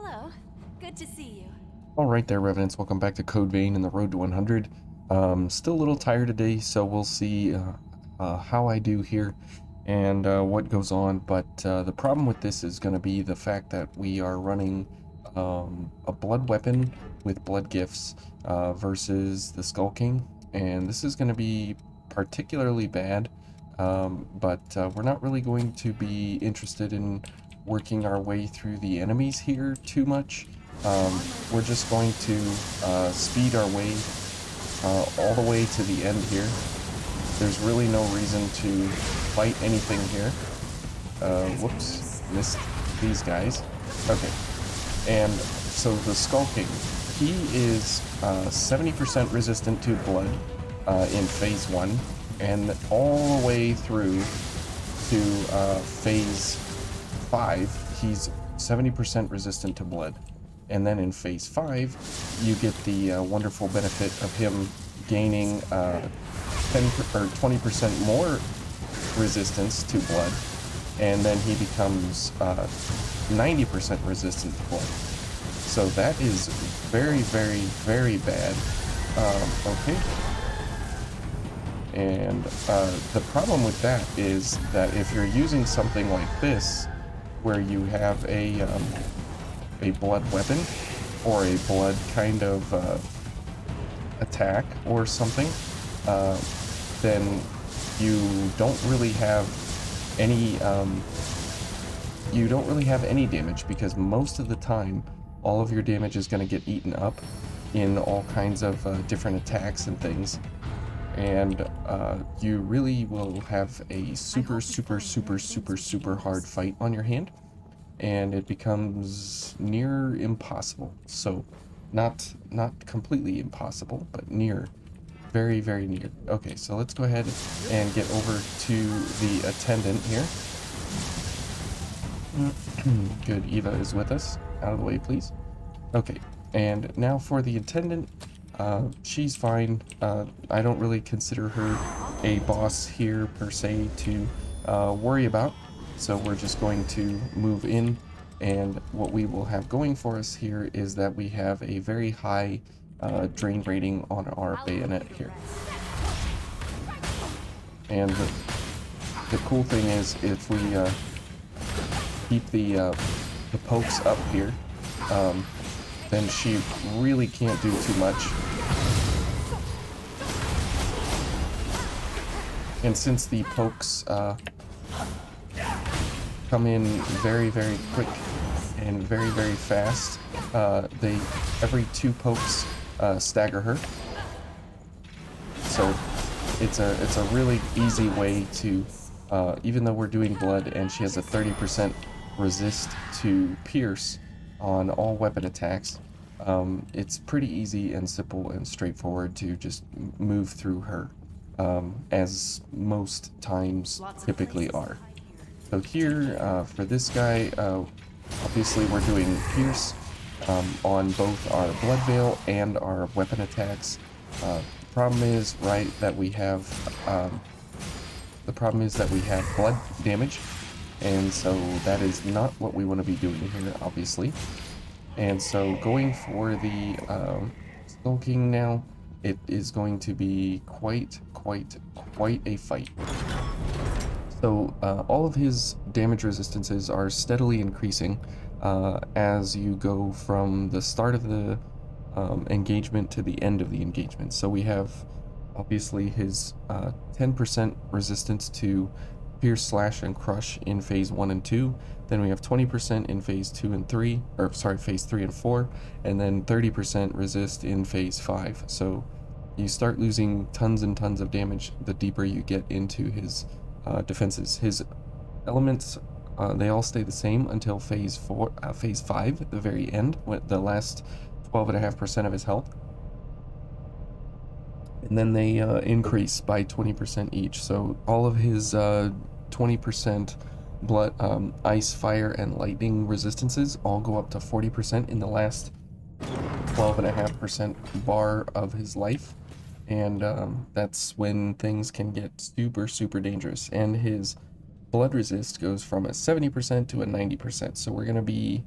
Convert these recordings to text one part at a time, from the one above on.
Hello. Good to see you. All right there, Revenants. Welcome back to Code Vein and the Road to 100. Still a little tired today, so we'll see how I do here and what goes on. But the problem with this is going to be the fact that we are running a blood weapon with blood gifts versus the Skull King, and this is going to be particularly bad. But we're not really going to be interested in working our way through the enemies here too much. We're just going to speed our way all the way to the end here. There's really no reason to fight anything here. Whoops, missed these guys. Okay, and so the Skull King, he is 70% resistant to blood in phase 1, and all the way through to phase 5, he's 70% resistant to blood. And then in phase 5, you get the wonderful benefit of him gaining 10 or 20% more resistance to blood, and then he becomes 90% resistant to blood. So that is very, very, very bad. Okay. And the problem with that is that if you're using something like this, where you have a blood weapon or a blood kind of attack or something, then you don't really have any damage, because most of the time all of your damage is going to get eaten up in all kinds of different attacks and things, and you really will have a super hard fight on your hand, and it becomes near impossible. So not completely impossible, but near, very, very near. Okay, so let's go ahead and get over to the attendant here. Good, Eva is with us. Out of the way, please. Okay, and now for the attendant. She's fine. I don't really consider her a boss here per se to worry about. So we're just going to move in, and what we will have going for us here is that we have a very high drain rating on our bayonet here. And the cool thing is, if we keep the pokes up here, then she really can't do too much. And since the pokes come in very, very quick and very, very fast, every 2 pokes stagger her. So it's a really easy way to, even though we're doing blood and she has a 30% resist to pierce on all weapon attacks, it's pretty easy and simple and straightforward to just move through her, as most times typically are. So here, for this guy, obviously we're doing pierce on both our blood veil and our weapon attacks. The problem is that we have blood damage, and so that is not what we want to be doing here, obviously. And so going for the Skull King now, it is going to be quite a fight. So all of his damage resistances are steadily increasing as you go from the start of the engagement to the end of the engagement. So we have obviously his 10% resistance to pierce, slash, and crush in phase 1 and 2. Then we have 20% in phase 2 and 3, or sorry, phase 3 and 4, and then 30% resist in phase 5. So you start losing tons and tons of damage the deeper you get into his defenses. His elements, they all stay the same until phase 5 at the very end, with the last 12.5% of his health. And then they increase by 20% each. So all of his 20% blood, ice, fire, and lightning resistances all go up to 40% in the last 12.5% bar of his life. And that's when things can get super dangerous. And his blood resist goes from a 70% to a 90%. So we're going to be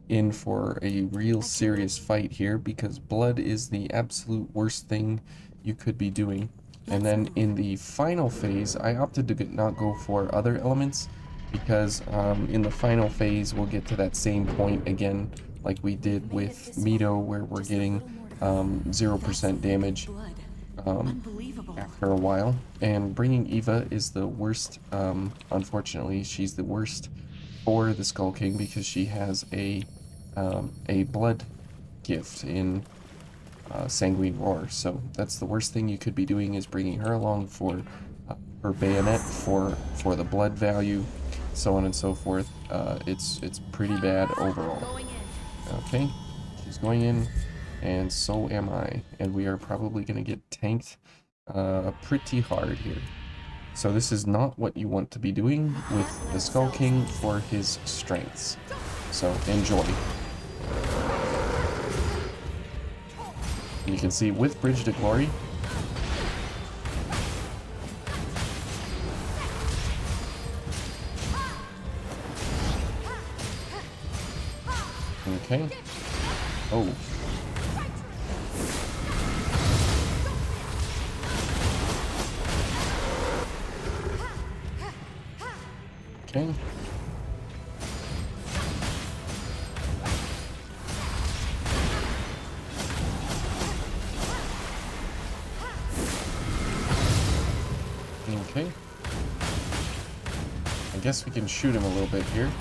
in for a real serious fight here, because blood is the absolute worst thing you could be doing. And then in the final phase, I opted to not go for other elements, because in the final phase we'll get to that same point again like we did with Mido, where we're getting 0% damage after a while. And bringing Eva is the worst. Unfortunately, she's the worst for the Skull King, because she has a blood gift in Sanguine Roar. So that's the worst thing you could be doing, is bringing her along for her bayonet, for the blood value, so on and so forth. It's pretty bad overall. Okay, she's going in, and so am I, and we are probably going to get tanked pretty hard here. So this is not what you want to be doing with the Skull King for his strengths. So enjoy. And you can see with Bridge to Glory, okay. Oh. Okay. Okay. I guess we can shoot him a little bit here.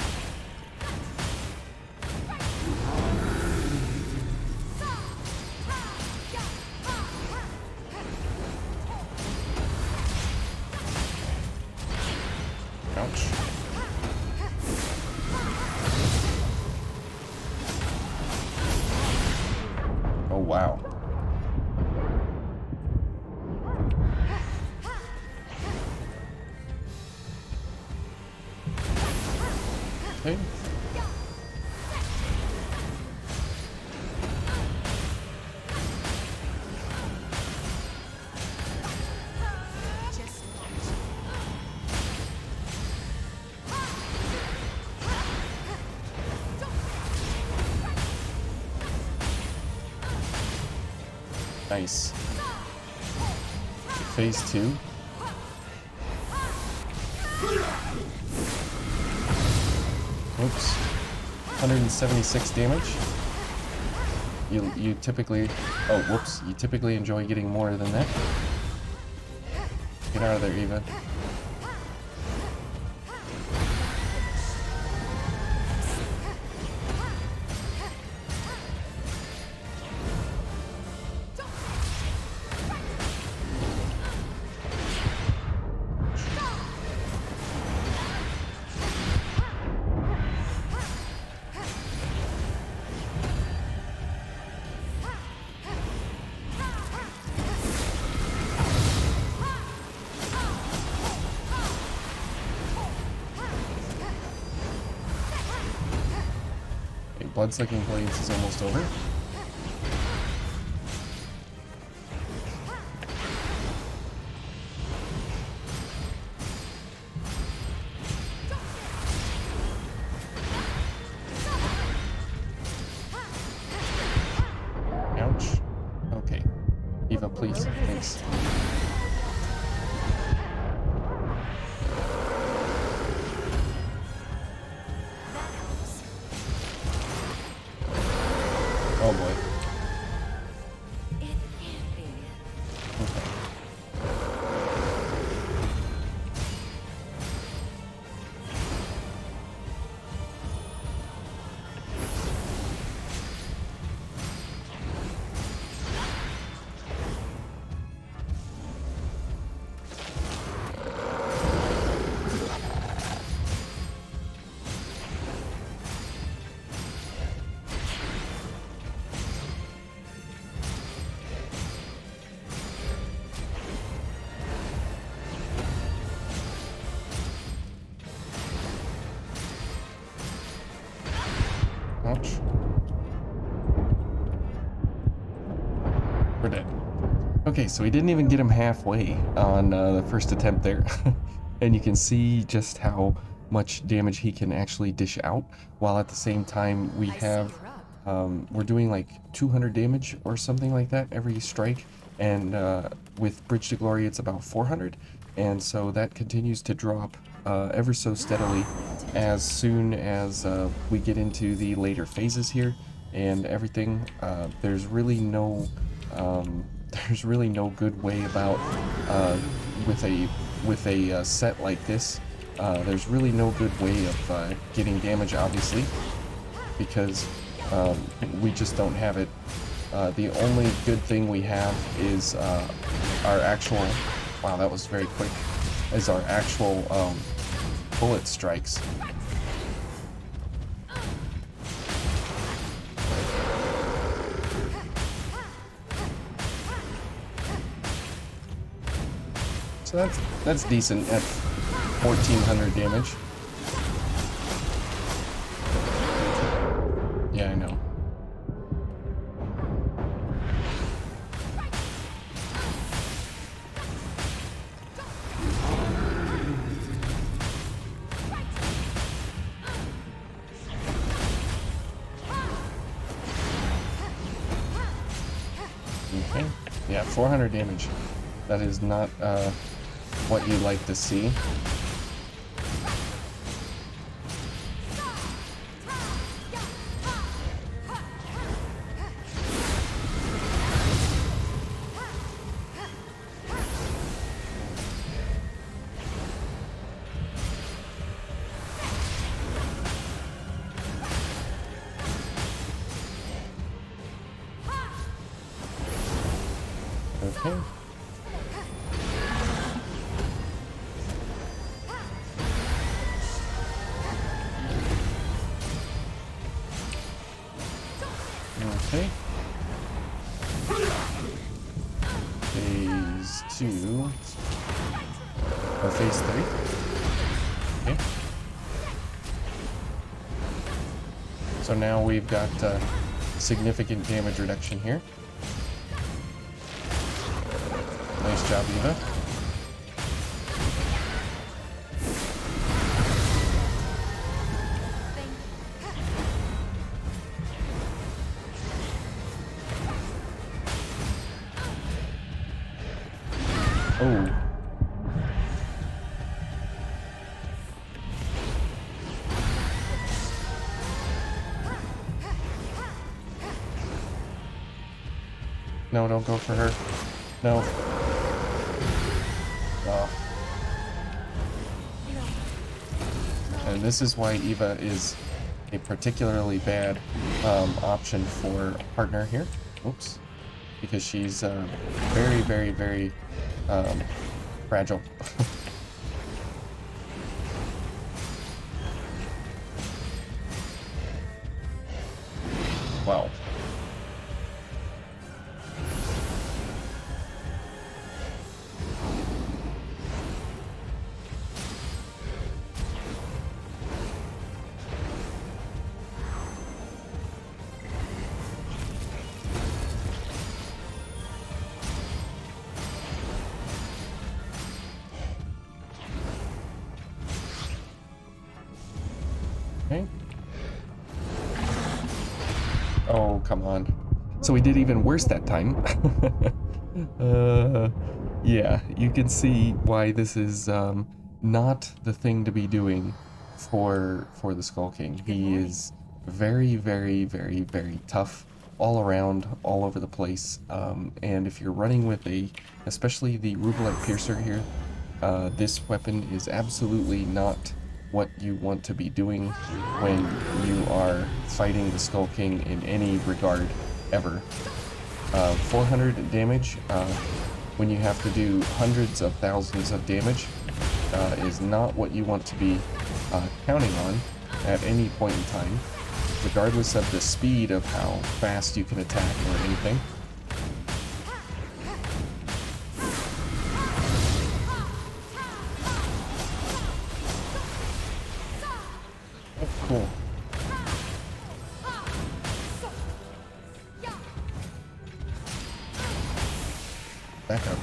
Ouch. Oh, wow. Okay. Nice. Phase 2. Oops. 176 damage. You typically... Oh, whoops. You typically enjoy getting more than that. Get out of there, Eva. Blood-sucking blades is almost over. Ouch. Okay. Eva, please. Thanks. Oh boy. It can't be. Okay. Ouch. We're dead. Okay, so we didn't even get him halfway on the first attempt there. And you can see just how much damage he can actually dish out, while at the same time we I see have you're up. we're doing like 200 damage or something like that every strike, and with Bridge to Glory it's about 400, and so that continues to drop ever so steadily as soon as we get into the later phases here and everything. There's really no there's really no good way about with a set like this. There's really no good way of getting damage, obviously, because we just don't have it. The only good thing we have is our actual, wow, that was very quick, is our actual bullet strikes. So that's decent at 1400 damage. Yeah, I know. Okay. Yeah, 400 damage. That is not what you like to see. Okay. Okay. Phase 2. Or phase 3. Okay. So now we've got significant damage reduction here. Nice job, Eva. Oh. No, don't go for her. No. Oh. And this is why Eva is a particularly bad option for a partner here. Oops. Because she's very, very, very fragile. Wow. Okay. Oh, come on. So we did even worse that time. Yeah, you can see why this is not the thing to be doing for the Skull King. He is very, very, very, very tough all around, all over the place. And if you're running with especially the Rubelite Piercer here, this weapon is absolutely not what you want to be doing when you are fighting the Skull King in any regard, ever. 400 damage, when you have to do hundreds of thousands of damage, is not what you want to be counting on at any point in time, regardless of the speed of how fast you can attack or anything. Oh, cool. Back up.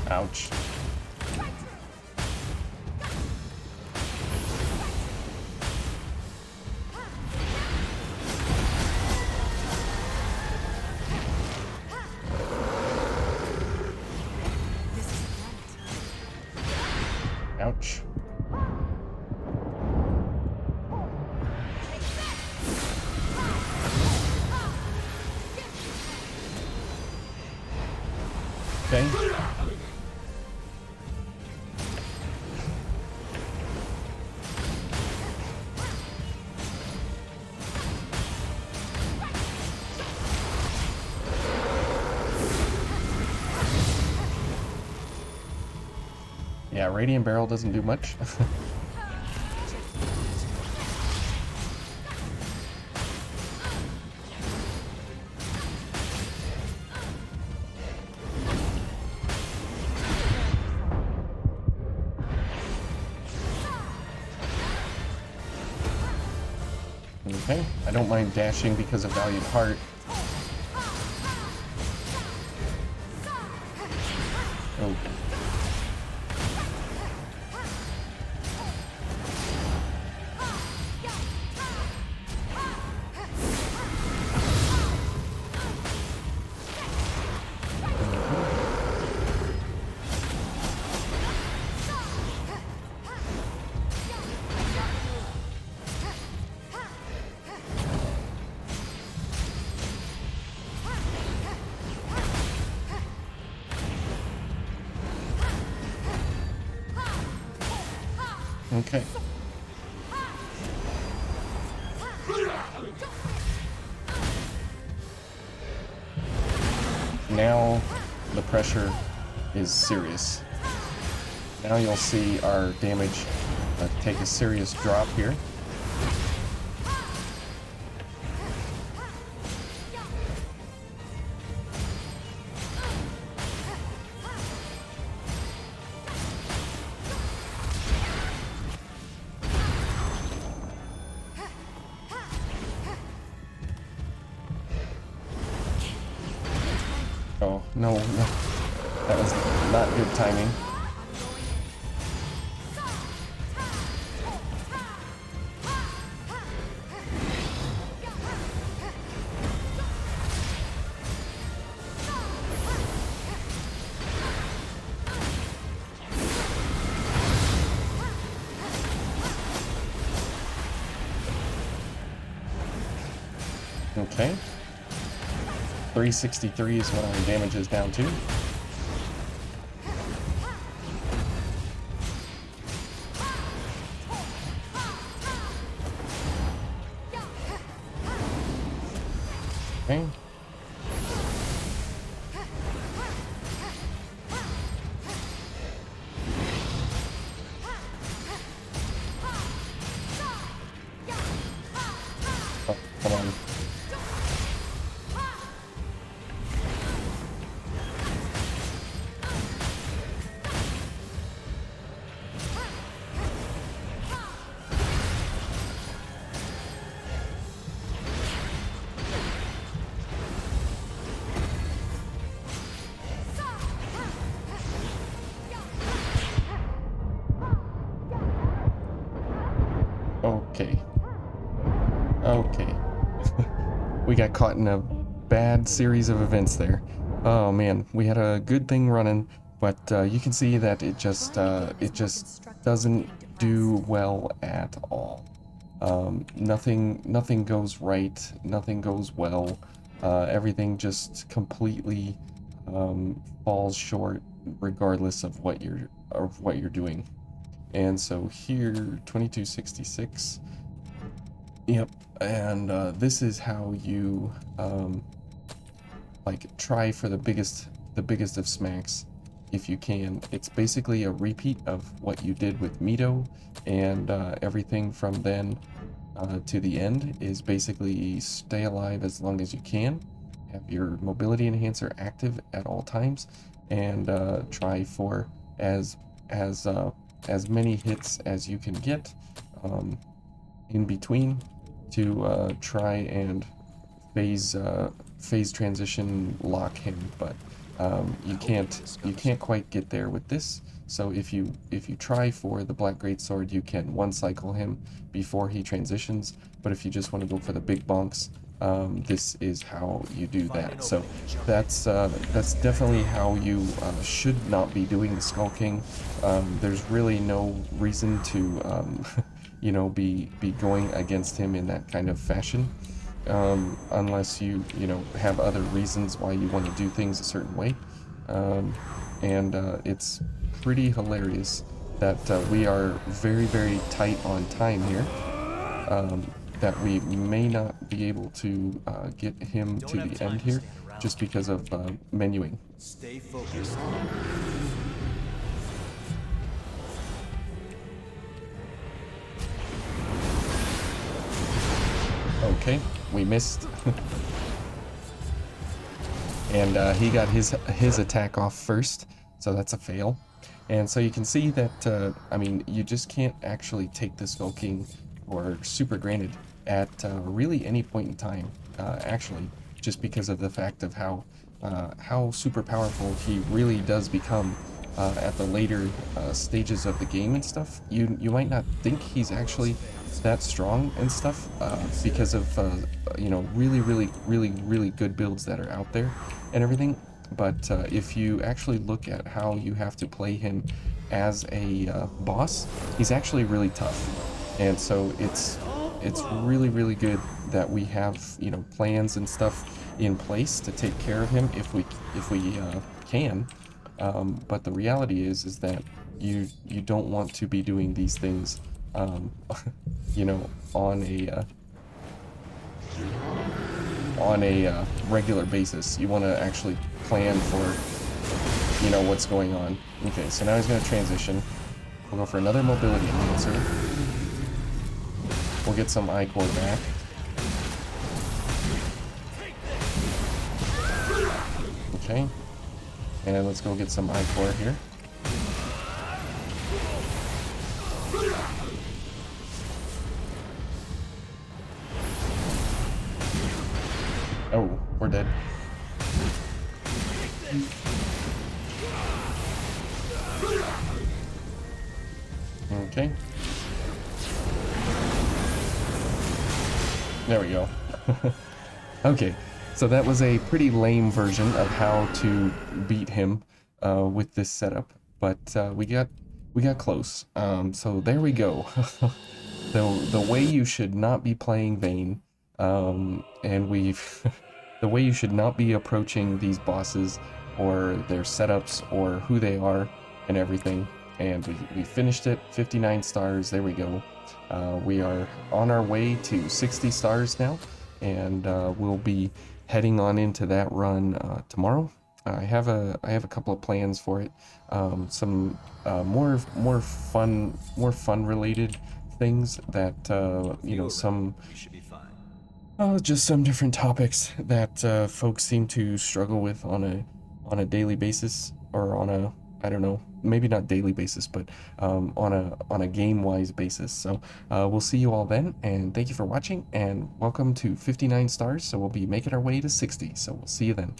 Ouch. Ouch. Okay. Yeah, Radiant Barrel doesn't do much. Okay, I don't mind dashing because of Valiant Heart. Oh. Okay. Now the pressure is serious. Now you'll see our damage take a serious drop here. Oh, no, no. That was not good timing. Okay. 363 is what our damage is down to. Okay. Oh, come on. Okay. Okay. We got caught in a bad series of events there. Oh man, we had a good thing running, but you can see that it just doesn't do well at all. Nothing goes right, nothing goes well. Everything just completely falls short, regardless of what you're doing. And so here, 2266. Yep, and this is how you like try for the biggest of smacks if you can. It's basically a repeat of what you did with Mido, and everything from then to the end is basically stay alive as long as you can, have your mobility enhancer active at all times, and try for as many hits as you can get in between to try and phase transition lock him. But You can't quite get there with this. So if you try for the Black Greatsword, you can one cycle him before he transitions. But if you just want to go for the big bonks, this is how you do that. So that's definitely how you should not be doing the Skull King. There's really no reason to you know, be going against him in that kind of fashion, unless you know, have other reasons why you want to do things a certain way. And it's pretty hilarious that we are very tight on time here, that we may not be able to get him to the end here just because of menuing. Stay focused. Okay, we missed. And he got his attack off first, so that's a fail. And so you can see that, I mean, you just can't actually take the Skull King or super granted at really any point in time, actually, just because of the fact of how super powerful he really does become at the later stages of the game and stuff. You might not think he's actually that strong and stuff because of you know, really good builds that are out there and everything. But if you actually look at how you have to play him as a boss, he's actually really tough. And so it's really good that we have, you know, plans and stuff in place to take care of him if we can. But the reality is that you don't want to be doing these things you know, on a regular basis. You want to actually plan for, you know, what's going on. Okay, so now he's going to transition. We'll go for another mobility enhancer. We'll get some I-Core back. Okay, and let's go get some I-Core here. Oh, we're dead. Okay. There we go. Okay, so that was a pretty lame version of how to beat him with this setup, but we got close. So there we go. The way you should not be playing Vayne, and we've the way you should not be approaching these bosses or their setups or who they are and everything. And we finished it, 59 stars. There we go. We are on our way to 60 stars now, and we'll be heading on into that run tomorrow. I have a couple of plans for it. Some more fun related things that you know, some just some different topics that folks seem to struggle with on a daily basis, or on a, I don't know, maybe not daily basis, but on a game-wise basis. So we'll see you all then, and thank you for watching, and welcome to 59 stars. So we'll be making our way to 60. So we'll see you then.